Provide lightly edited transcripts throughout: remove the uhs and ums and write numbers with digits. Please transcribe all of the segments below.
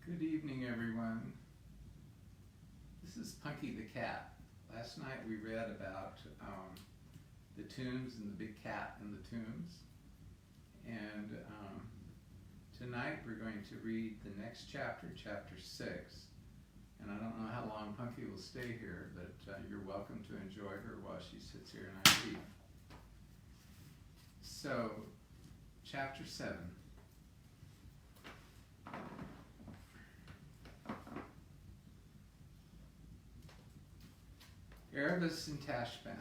Good evening, everyone. This is Punky the Cat. Last night we read about the tombs and the big cat in the tombs. And tonight we're going to read the next chapter, chapter 6. And I don't know how long Punky will stay here, but you're welcome to enjoy her while she sits here and I read. So, chapter 7. Erebus and Tashbaan.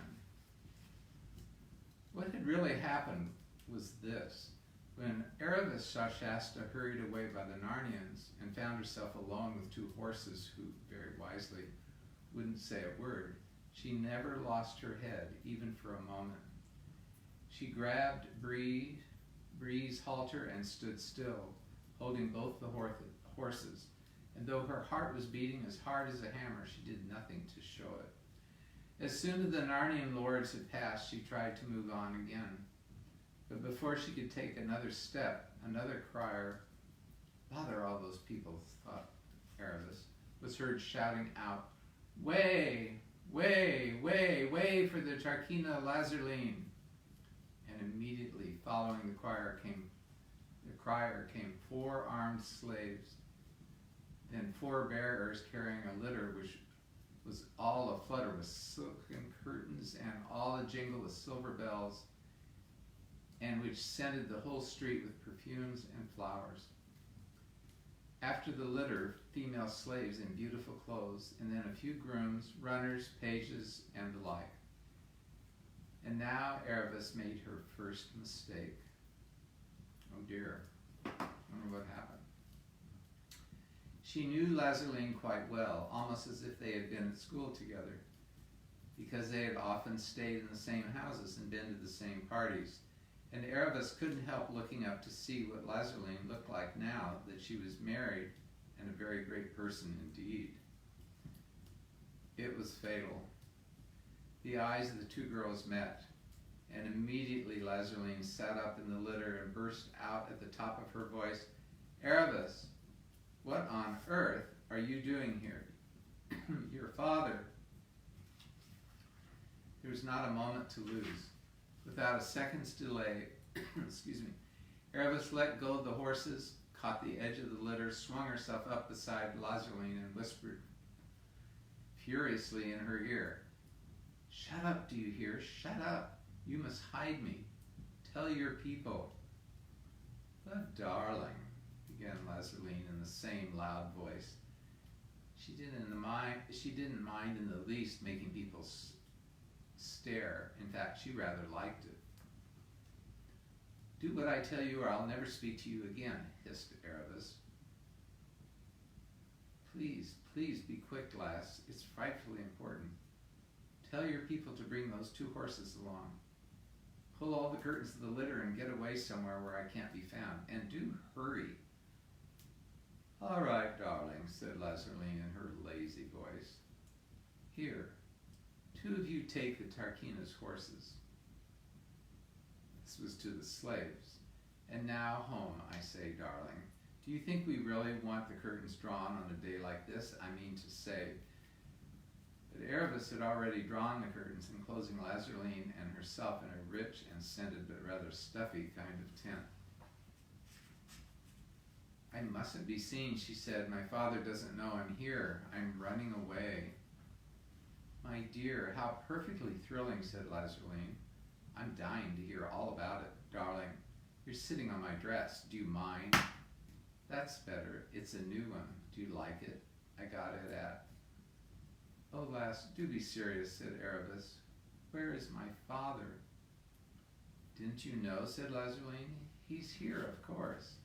What had really happened was this. When Erebus saw Shasta hurried away by the Narnians and found herself alone with two horses who, very wisely, wouldn't say a word, she never lost her head, even for a moment. She grabbed Bree's halter and stood still, holding both the horses, and though her heart was beating as hard as a hammer, she did nothing to show it. As soon as the Narnian lords had passed, she tried to move on again. But before she could take another step, another crier, "Bother all those people," thought Erebus, was heard shouting out, "Way, way, way, way for the Tarkina Lazarline!" And immediately following the crier came 4 armed slaves, then 4 bearers carrying a litter which was all aflutter with silken curtains and all a jingle with silver bells, and which scented the whole street with perfumes and flowers. After the litter, female slaves in beautiful clothes, and then a few grooms, runners, pages, and the like. And now Erebus made her first mistake. Oh dear, I wonder what happened. She knew Lazarline quite well, almost as if they had been at school together, because they had often stayed in the same houses and been to the same parties, and Erebus couldn't help looking up to see what Lazarline looked like now that she was married and a very great person indeed. It was fatal. The eyes of the 2 girls met, and immediately Lazarline sat up in the litter and burst out at the top of her voice, "Erebus, what on earth are you doing here? Your father." There was not a moment to lose. Without a second's delay, Erebus let go of the horses, caught the edge of the litter, swung herself up beside Lazarline, and whispered furiously in her ear, "Shut up, do you hear? Shut up! You must hide me. Tell your people." "But darling," began Lazarline in the same loud voice. She didn't mind in the least making people stare. In fact, she rather liked it. "Do what I tell you or I'll never speak to you again," hissed Erebus. Please be quick, lass. It's frightfully important. Tell your people to bring those 2 horses along. Pull all the curtains of the litter and get away somewhere where I can't be found. And do hurry." "All right, darling," said Lazarline in her lazy voice. "Here, 2 of you take the Tarkina's horses." This was to the slaves. "And now home, I say, darling. Do you think we really want the curtains drawn on a day like this? I mean to say." But Erebus had already drawn the curtains, enclosing Lazarline and herself in a rich and scented but rather stuffy kind of tent. "I mustn't be seen," she said. "My father doesn't know I'm here. I'm running away." "My dear, how perfectly thrilling," said Lazarline. "I'm dying to hear all about it. Darling, you're sitting on my dress. Do you mind?" "That's better. It's a new one. Do you like it? I got it at..." "Oh, lass, do be serious," said Erebus. "Where is my father?" "Didn't you know?" said Lazarline. "He's here, of course.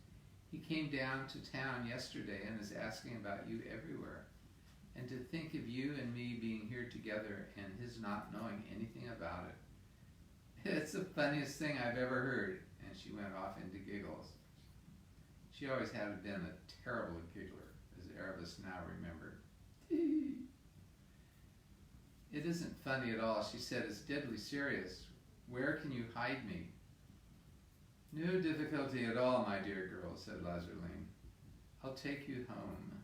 He came down to town yesterday and is asking about you everywhere. And to think of you and me being here together and his not knowing anything about it. It's the funniest thing I've ever heard." And she went off into giggles. She always had been a terrible giggler, as Erebus now remembered. "It isn't funny at all," she said. "It's deadly serious. Where can you hide me?" "No difficulty at all, my dear girl," said Lazarline. I'll take you home.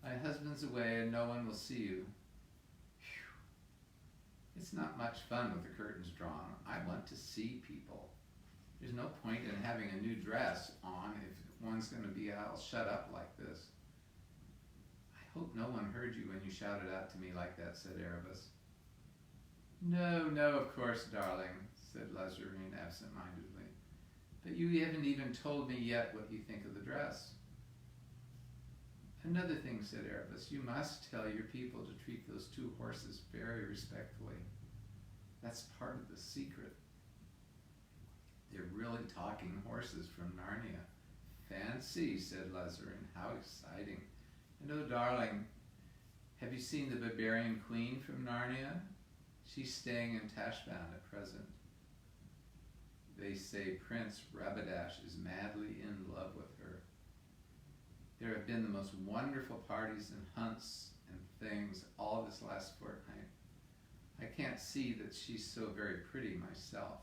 My husband's away and no one will see you. Phew. It's not much fun with the curtains drawn. I want to see people. There's no point in having a new dress on if one's going to be all shut up like this. I hope no one heard you when you shouted out to me like that, said Erebus. No, no, of course, darling, said Lazarine absent-mindedly. But you haven't even told me yet what you think of the dress. Another thing, said Erebus, you must tell your people to treat those two horses very respectfully. That's part of the secret. They're really talking horses from Narnia. Fancy, said Lazarine, how exciting. And oh, darling, have you seen the barbarian queen from Narnia? She's staying in Tashbaan at present. They say Prince Rabadash is madly in love with her. There have been the most wonderful parties and hunts and things all this last fortnight. I can't see that she's so very pretty myself.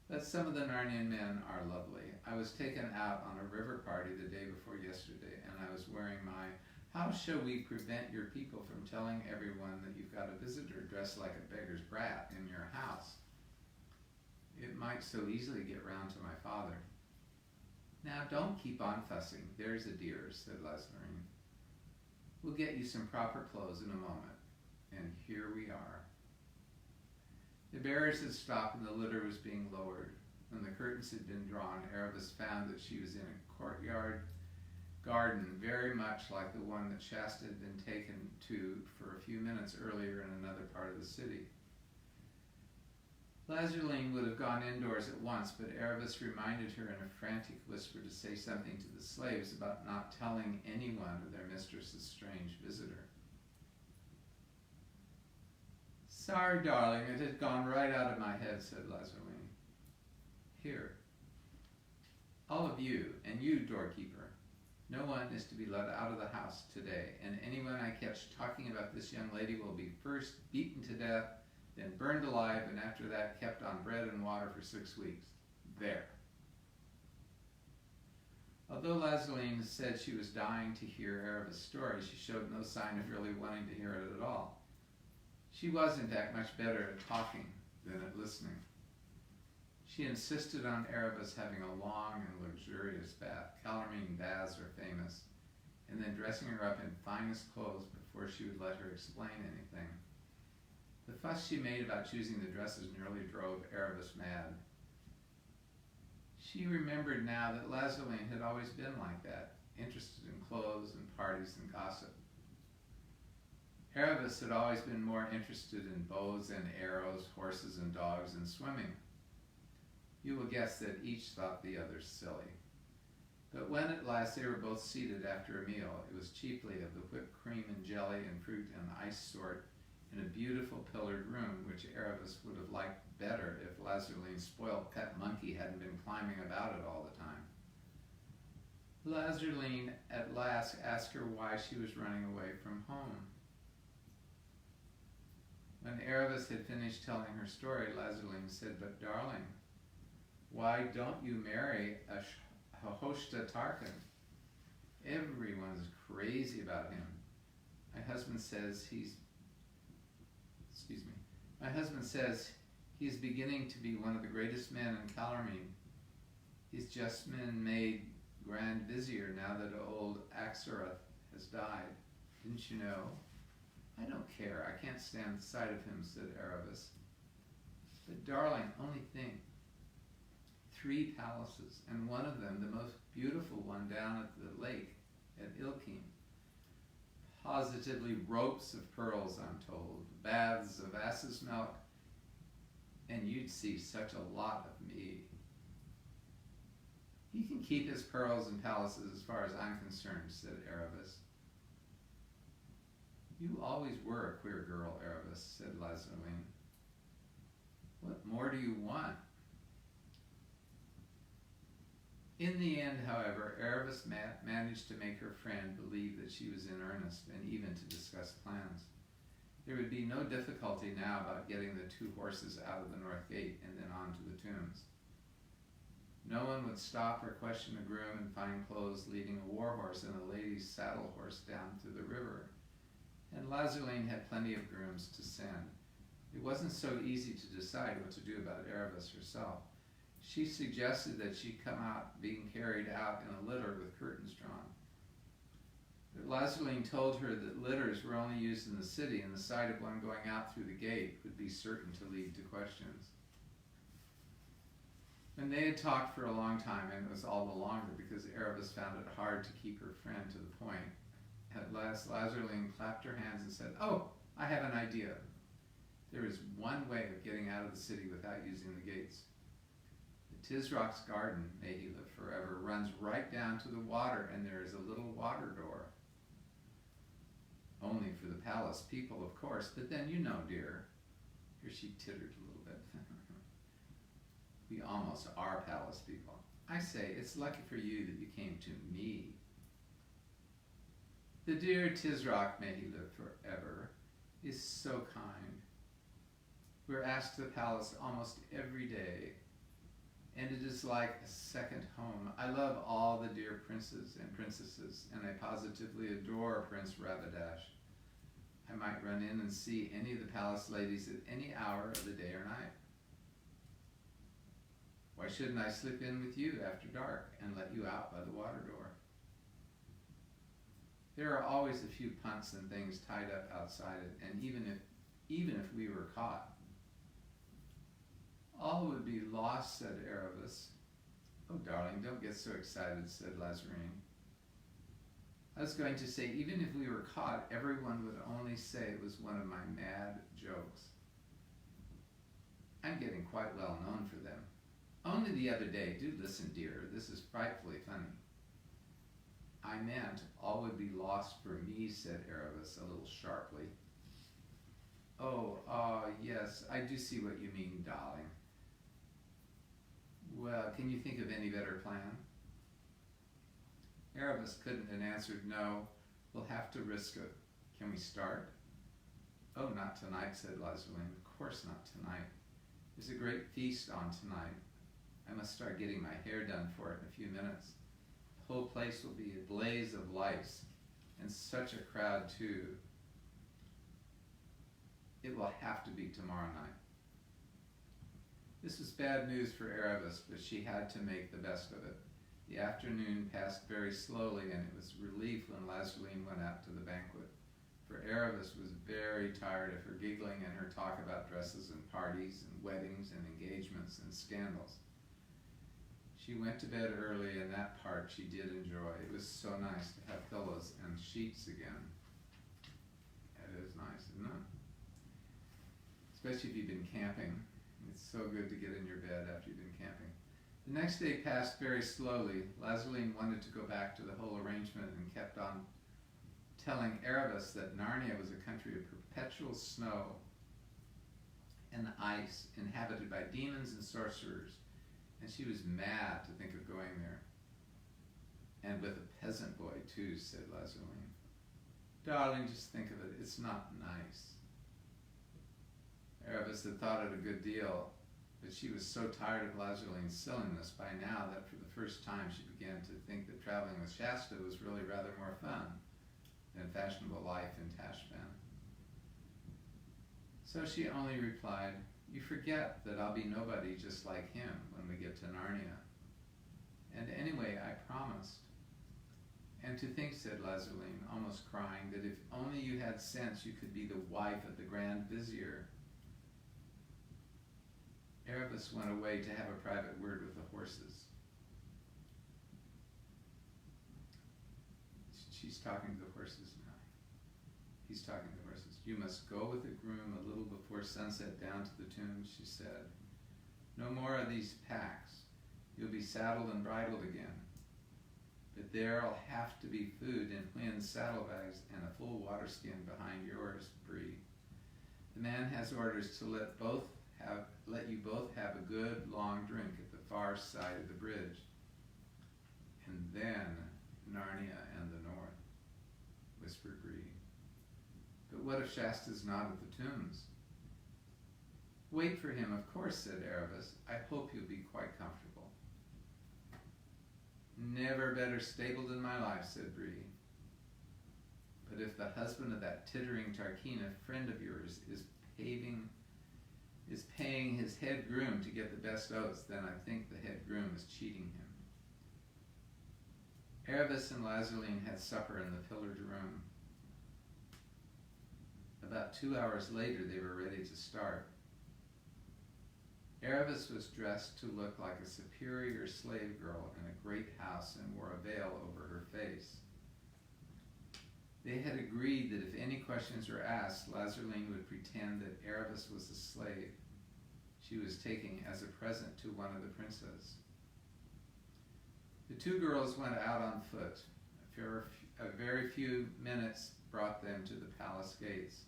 But some of the Narnian men are lovely. I was taken out on a river party the day before yesterday, and I was wearing my "How shall we prevent your people from telling everyone that you've got a visitor dressed like a beggar's brat in your house? It might so easily get round to my father." Now don't keep on fussing, there's a dear, said Lazarine. We'll get you some proper clothes in a moment. And here we are. The bearers had stopped and the litter was being lowered. When the curtains had been drawn, Erebus found that she was in a courtyard garden very much like the one that Shasta had been taken to for a few minutes earlier in another part of the city. Lazarine would have gone indoors at once, but Erebus reminded her in a frantic whisper to say something to the slaves about not telling anyone of their mistress's strange visitor. Sorry, darling, it had gone right out of my head, said Lazarine. Here, all of you, and you, doorkeeper, no one is to be let out of the house today, and anyone I catch talking about this young lady will be first beaten to death, then burned alive, and after that kept on bread and water for 6 weeks. There. Although Lazarine said she was dying to hear Erebus' story, she showed no sign of really wanting to hear it at all. She was, in fact, much better at talking than at listening. She insisted on Erebus having a long and luxurious bath. Calormene baths are famous. And then dressing her up in finest clothes before she would let her explain anything. The fuss she made about choosing the dresses nearly drove Erebus mad. She remembered now that Lazarine had always been like that, interested in clothes and parties and gossip. Erebus had always been more interested in bows and arrows, horses and dogs, and swimming. You will guess that each thought the other silly. But when at last they were both seated after a meal, it was chiefly of the whipped cream and jelly and fruit and ice sort in a beautiful pillared room, which Erebus would have liked better if Lazarine's spoiled pet monkey hadn't been climbing about it all the time. Lazarine at last asked her why she was running away from home. When Erebus had finished telling her story, Lazarine said, But darling, why don't you marry a Hoshta Tarkin? Everyone's crazy about him. My husband says he's beginning to be one of the greatest men in Calormene. He's just been made Grand Vizier now that old Axarath has died. Didn't you know? I don't care. I can't stand the sight of him, said Erebus. But darling, only think. 3 palaces, and one of them, the most beautiful one down at the lake at Ilkeen. Positively ropes of pearls, I'm told, baths of ass's milk, and you'd see such a lot of me. He can keep his pearls and palaces as far as I'm concerned, said Erebus. You always were a queer girl, Erebus, said Lazarine. What more do you want? In the end, however, Erebus managed to make her friend believe that she was in earnest and even to discuss plans. There would be no difficulty now about getting the 2 horses out of the north gate and then on to the tombs. No one would stop or question a groom in fine clothes leading a war horse and a lady's saddle horse down to the river. And Lazarline had plenty of grooms to send. It wasn't so easy to decide what to do about Erebus herself. She suggested that she come out being carried out in a litter with curtains drawn. But Lazarline told her that litters were only used in the city, and the sight of one going out through the gate would be certain to lead to questions. And they had talked for a long time, and it was all the longer because Erebus found it hard to keep her friend to the point. At last, Lazarline clapped her hands and said, "Oh, I have an idea. There is one way of getting out of the city without using the gates. The Tisrock's garden, may he live forever, runs right down to the water, and there is a little water door. Only for the palace people, of course, but then you know, dear." Here she tittered a little bit. "We almost are palace people. I say, it's lucky for you that you came to me. The dear Tisrock, may he live forever, is so kind. We're asked to the palace almost every day, and it is like a second home. I love all the dear princes and princesses, and I positively adore Prince Rabidash. I might run in and see any of the palace ladies at any hour of the day or night. Why shouldn't I slip in with you after dark and let you out by the water door? There are always a few punts and things tied up outside it, and even if we were caught, all would be lost," said Erebus. "Oh, darling, don't get so excited," said Lazarine. "I was going to say, even if we were caught, everyone would only say it was one of my mad jokes. I'm getting quite well known for them. Only the other day, do listen, dear, this is frightfully funny." "I meant all would be lost for me," said Erebus a little sharply. Oh, yes, I do see what you mean, darling. Well, can you think of any better plan?" Erebus couldn't and answered, "No, we'll have to risk it. Can we start?" "Oh, not tonight," said Lazarline. "Of course not tonight. There's a great feast on tonight. I must start getting my hair done for it in a few minutes. The whole place will be a blaze of lights, and such a crowd too. It will have to be tomorrow night." This was bad news for Erebus, but she had to make the best of it. The afternoon passed very slowly, and it was relief when Lazarline went out to the banquet, for Erebus was very tired of her giggling and her talk about dresses and parties and weddings and engagements and scandals. She went to bed early, and that part she did enjoy. It was so nice to have pillows and sheets again. It is nice, isn't it? Especially if you've been camping. It's so good to get in your bed after you've been camping. The next day passed very slowly. Lazarline wanted to go back to the whole arrangement and kept on telling Erebus that Narnia was a country of perpetual snow and ice, inhabited by demons and sorcerers, and she was mad to think of going there. "And with a peasant boy, too," said Lazarline. "Darling, just think of it. It's not nice." Erebus had thought it a good deal, but she was so tired of Lazarline's silliness by now that for the first time she began to think that traveling with Shasta was really rather more fun than fashionable life in Tashbaan. So she only replied, "You forget that I'll be nobody just like him when we get to Narnia. And anyway, I promised." "And to think," said Lazarline, almost crying, "that if only you had sense you could be the wife of the Grand Vizier." Erebus went away to have a private word with the horses. She's talking to the horses now. He's talking to the horses. "You must go with the groom a little before sunset down to the tombs," she said. "No more of these packs. You'll be saddled and bridled again. But there'll have to be food in Hwin's saddlebags and a full water skin behind yours, Bree. The man has orders to let you both have a good long drink at the far side of the bridge. And then Narnia and the north," whispered Bree. "But what if Shasta's not at the tombs?" "Wait for him, of course," said Erebus. "I hope you'll be quite comfortable." Never better stabled in my life, said Bree. But if the husband of that tittering Tarquina, friend of yours, is paying his head groom to get the best oats, then I think the head groom is cheating him. Aravis and Lazarline had supper in the pillared room. About 2 hours later, they were ready to start. Aravis was dressed to look like a superior slave girl in a great house and wore a veil over her face. They had agreed that if any questions were asked, Lazarline would pretend that Aravis was a slave she was taking as a present to one of the princes. The two girls went out on foot. A very few minutes brought them to the palace gates.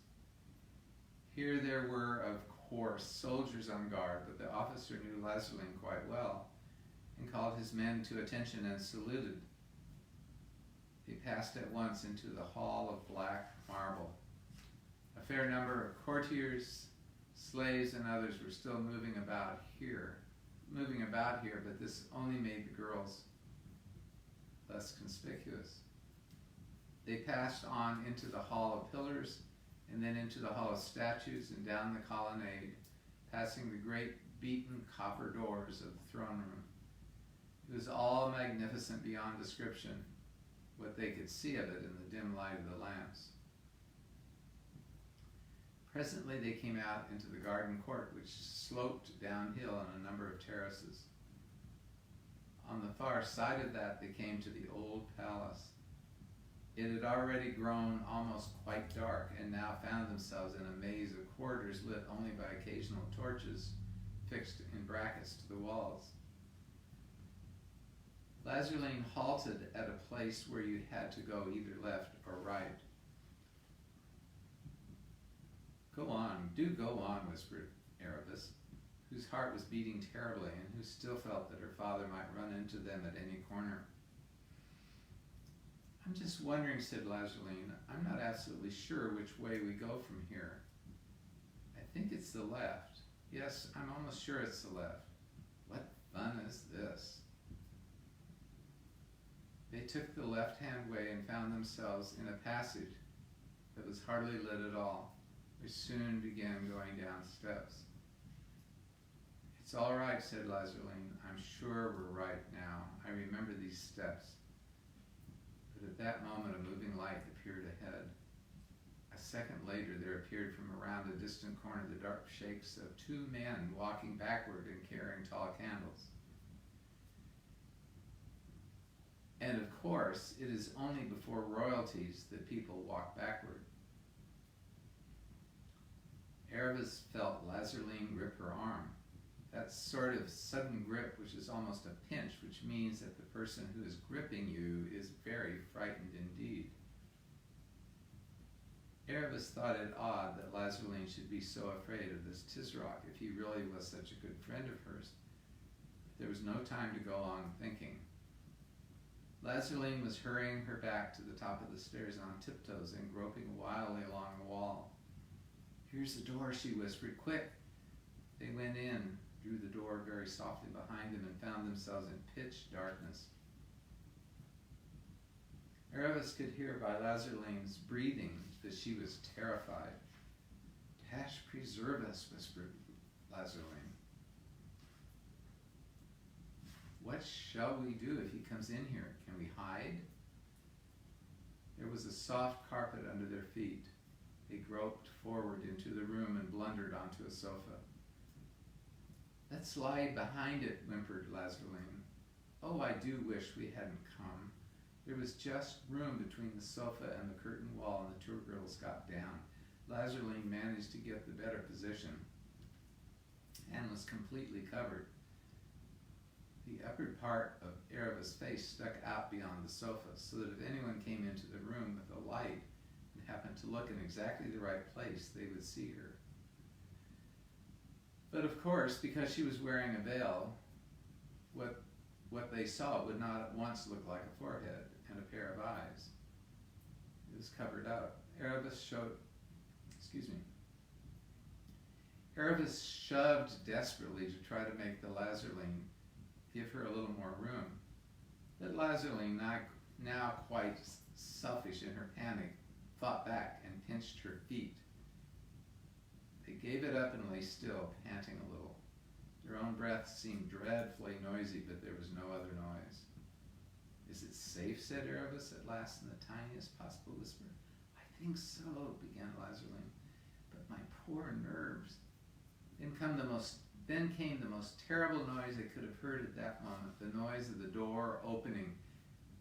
Here there were, of course, soldiers on guard, but the officer knew Lazarline quite well and called his men to attention and saluted. They passed at once into the hall of black marble. A fair number of courtiers, slaves, and others were still moving about here, but this only made the girls less conspicuous. They passed on into the hall of pillars, and then into the hall of statues and down the colonnade, passing the great beaten copper doors of the throne room. It was all magnificent beyond description, what they could see of it in the dim light of the lamps. Presently they came out into the garden court, which sloped downhill on a number of terraces. On the far side of that, they came to the old palace. It had already grown almost quite dark, and now found themselves in a maze of corridors lit only by occasional torches fixed in brackets to the walls. Lazarline halted at a place where you had to go either left or right. "Go on, do go on," whispered Aravis, whose heart was beating terribly and who still felt that her father might run into them at any corner. "I'm just wondering," said Lazarline. "I'm not absolutely sure which way we go from here. I think it's the left. Yes, I'm almost sure it's the left. What fun is this?" They took the left-hand way and found themselves in a passage that was hardly lit at all. They soon began going down steps. "It's all right," said Lazarline. "I'm sure we're right now. I remember these steps." But at that moment, a moving light appeared ahead. A second later, there appeared from around a distant corner the dark shapes of two men walking backward and carrying tall candles. And of course, it is only before royalties that people walk backward. Aravis felt Lazarline grip her arm. That sort of sudden grip which is almost a pinch, which means that the person who is gripping you is very frightened indeed. Aravis thought it odd that Lazarline should be so afraid of this Tisroc if he really was such a good friend of hers. There was no time to go on thinking. Lazarline was hurrying her back to the top of the stairs on tiptoes and groping wildly along the wall. "Here's the door," she whispered. "Quick!" They went in, drew the door very softly behind them, and found themselves in pitch darkness. Aravis could hear by Lazarline's breathing that she was terrified. "Tash preserve us," whispered Lazarline. "What shall we do if he comes in here? Can we hide?" There was a soft carpet under their feet. They groped forward into the room and blundered onto a sofa. "Let's lie behind it," whimpered Lazarline. "Oh, I do wish we hadn't come." There was just room between the sofa and the curtained wall, and the two girls got down. Lazarline managed to get the better position and was completely covered. The upper part of Aravis' face stuck out beyond the sofa, so that if anyone came into the room with a light and happened to look in exactly the right place, they would see her. But of course, because she was wearing a veil, what they saw would not at once look like a forehead and a pair of eyes. It was covered up. Aravis shoved desperately to try to make the Lazarline give her a little more room. But Lazarine, now quite selfish in her panic, fought back and pinched her feet. They gave it up and lay still, panting a little. Their own breath seemed dreadfully noisy, but there was no other noise. "Is it safe?" said Erebus at last in the tiniest possible whisper. "I think so," began Lazarine, "but my poor nerves." Then came the most terrible noise I could have heard at that moment, the noise of the door opening.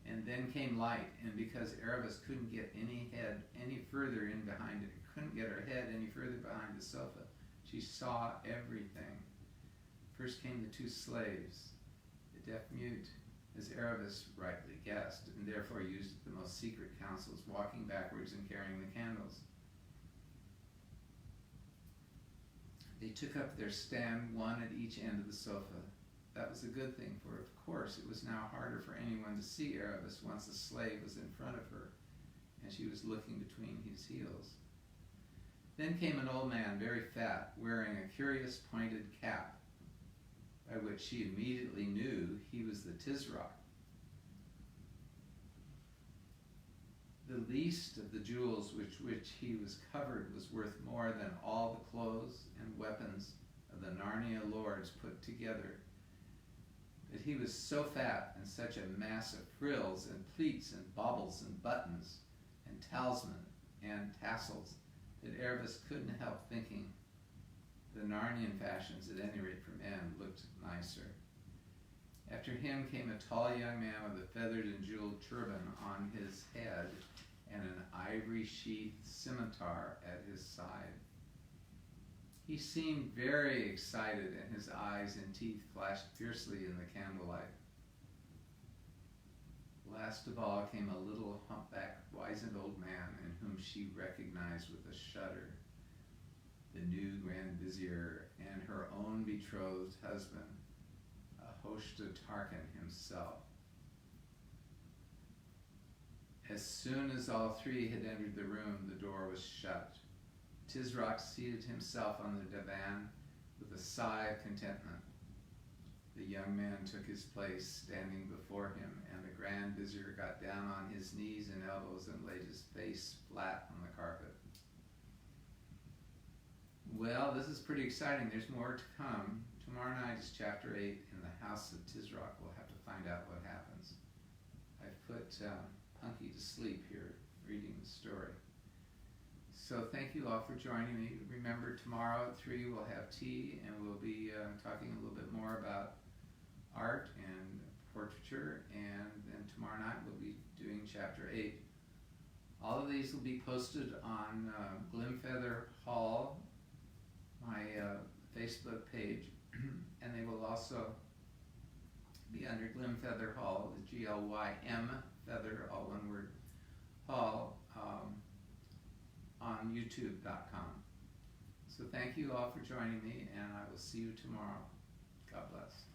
And then came light, and because Erebus couldn't get any further in behind it, couldn't get her head any further behind the sofa, she saw everything. First came the two slaves, the deaf mute, as Erebus rightly guessed, and therefore used the most secret counsels, walking backwards and carrying the candles. They took up their stand, one at each end of the sofa. That was a good thing, for of course it was now harder for anyone to see Erebus once the slave was in front of her, and she was looking between his heels. Then came an old man, very fat, wearing a curious pointed cap, by which she immediately knew he was the Tisroc. The least of the jewels with which he was covered was worth more than all the clothes and weapons of the Narnia lords put together. But he was so fat, and such a mass of frills and pleats and baubles and buttons and talisman and tassels, that Erebus couldn't help thinking the Narnian fashions, at any rate for men, looked nicer. After him came a tall young man with a feathered and jeweled turban on his head and an ivory-sheathed scimitar at his side. He seemed very excited, and his eyes and teeth flashed fiercely in the candlelight. Last of all came a little humpbacked, wizened old man, in whom she recognized with a shudder the new Grand Vizier and her own betrothed husband, Ahoshta Tarkan himself. As soon as all three had entered the room, the door was shut. Tisroc seated himself on the divan with a sigh of contentment. The young man took his place, standing before him, and the Grand Vizier got down on his knees and elbows and laid his face flat on the carpet. Well, this is pretty exciting. There's more to come. Tomorrow night is chapter 8 in the House of Tisroc. We'll have to find out what happens. I've put Punky to sleep here, reading the story. So thank you all for joining me. Remember, tomorrow at 3 we'll have tea, and we'll be talking a little bit more about art and portraiture, and then tomorrow night we'll be doing chapter 8. All of these will be posted on Glimfeather Hall, my Facebook page, and they will also be under Glimfeather Hall, the Glym Feather, all one word, Hall, on YouTube.com. So thank you all for joining me, and I will see you tomorrow. God bless.